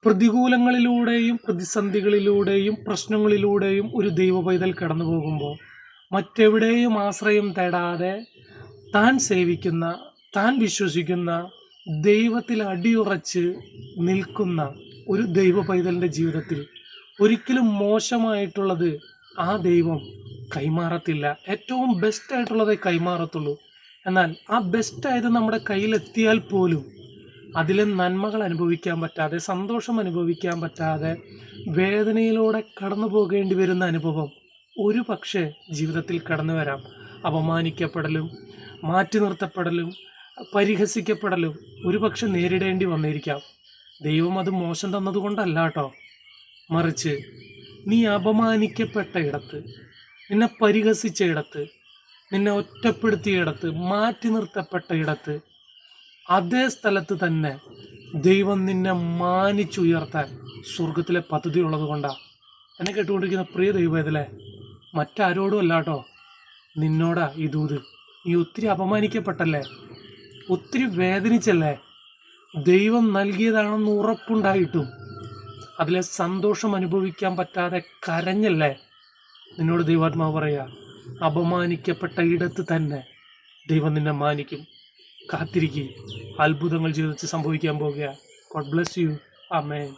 പ്രതികൂലങ്ങളിലൂടെയും പ്രതിസന്ധികളിലൂടെയും പ്രശ്നങ്ങളിലൂടെയും ഒരു ദൈവ പൈതൽ കടന്നു പോകുമ്പോൾ മറ്റെവിടെയും ആശ്രയം തേടാതെ താൻ സേവിക്കുന്ന, താൻ വിശ്വസിക്കുന്ന ദൈവത്തിൽ അടിയുറച്ച് നിൽക്കുന്ന ഒരു ദൈവ പൈതലിൻ്റെ ജീവിതത്തിൽ ഒരിക്കലും മോശമായിട്ടുള്ളത് ആ ദൈവം കൈമാറത്തില്ല. ഏറ്റവും ബെസ്റ്റായിട്ടുള്ളതേ കൈമാറത്തുള്ളൂ. എന്നാൽ ആ ബെസ്റ്റായത് നമ്മുടെ കയ്യിലെത്തിയാൽ പോലും അതിലെ നന്മകൾ അനുഭവിക്കാൻ പറ്റാതെ, സന്തോഷം അനുഭവിക്കാൻ പറ്റാതെ, വേദനയിലൂടെ കടന്നു പോകേണ്ടി വരുന്ന അനുഭവം ഒരു പക്ഷേ ജീവിതത്തിൽ കടന്നു വരാം. അപമാനിക്കപ്പെടലും മാറ്റി നിർത്തപ്പെടലും പരിഹസിക്കപ്പെടലും ഒരു പക്ഷെ നേരിടേണ്ടി വന്നിരിക്കാം. ദൈവം അത് മോശം തന്നതുകൊണ്ടല്ല കേട്ടോ, മറിച്ച് നീ അപമാനിക്കപ്പെട്ട ഇടത്ത്, നിന്നെ പരിഹസിച്ച ഇടത്ത്, നിന്നെ ഒറ്റപ്പെടുത്തിയ ഇടത്ത്, മാറ്റി നിർത്തപ്പെട്ട ഇടത്ത്, അതേ സ്ഥലത്ത് തന്നെ ദൈവം നിന്നെ മാനിച്ചുയർത്താൻ സ്വർഗത്തിലെ പദ്ധതി ഉള്ളത് കൊണ്ടാണ്. എന്നെ കേട്ടുകൊണ്ടിരിക്കുന്ന പ്രിയ ദൈവവേദലേ, മറ്റാരോടും അല്ലാട്ടോ, നിന്നോടാ ഈ ദൂത്. നീ ഒത്തിരി അപമാനിക്കപ്പെട്ടല്ലേ, ഒത്തിരി വേദനിച്ചല്ലേ, ദൈവം നൽകിയതാണെന്ന് ഉറപ്പുണ്ടായിട്ടും അതിലെ സന്തോഷം അനുഭവിക്കാൻ പറ്റാതെ കരഞ്ഞല്ലേ. നിന്നോട് ദൈവാത്മാവ് പറയാ, അപമാനിക്കപ്പെട്ട ഇടത്ത് തന്നെ ദൈവം നിന്നെ മാനിക്കും. കാത്തിരിക്കുക, അത്ഭുതങ്ങൾ ജീവിതത്തിൽ സംഭവിക്കാൻ പോകുക. God bless you. ആമേൻ.